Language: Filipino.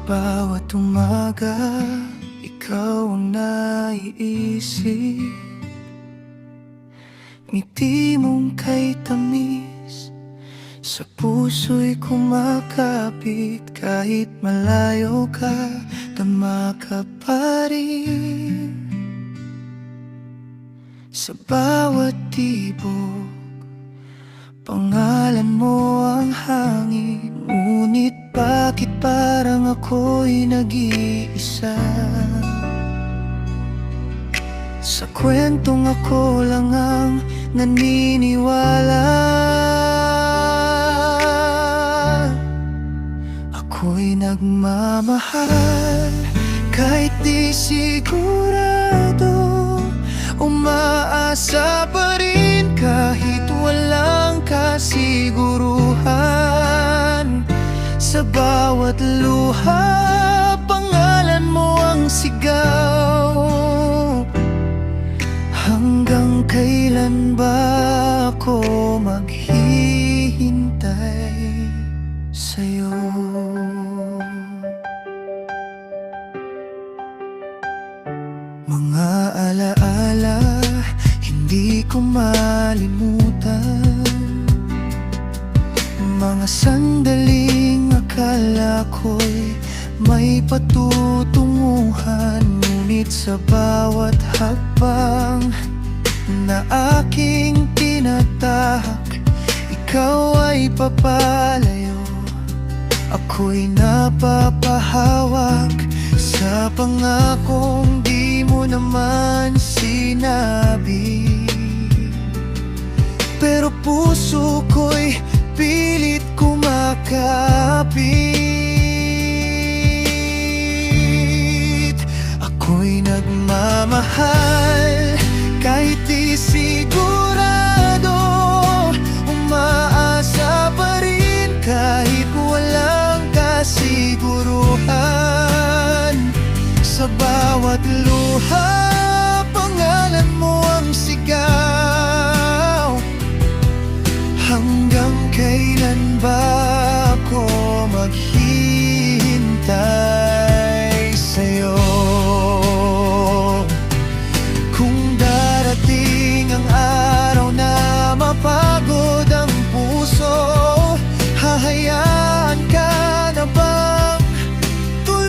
bawat umaga, ikaw ang naiisip. Ngiti mong kay tamis sa puso'y kumakapit. Kahit malayo ka, tama ka pa rin. Sa bawat tibok, pangalan mo ang hangin. Ngunit bakit parang ako'y nag-iisa? Sa kwentong ako lang ang naniniwala. Ako'y nagmamahal kahit di sigurado. Umaasa pa rin kahit walang kasiguruhan. Sa bawat luha, pangalan mo ang sigaw. Hanggang kailan ba ako maghihintay sa'yo? Mga alaala, hindi ko malimutan. Mga sandaling akala ko'y may patutunguhan. Ngunit sa bawat hakbang na aking tinatahak, ikaw ay papalayo. Ako'y napapahawak sa pangakong di mo naman sinabi. Pero puso ko'y pilit kumakapit. Ako'y nagmamahal kahit di sigurado. Umaasa pa rin kahit walang kasiguruhan. Sa bawat luha, pangalan mo ang sigaw. Hanggang kailan ba ako maghihintay?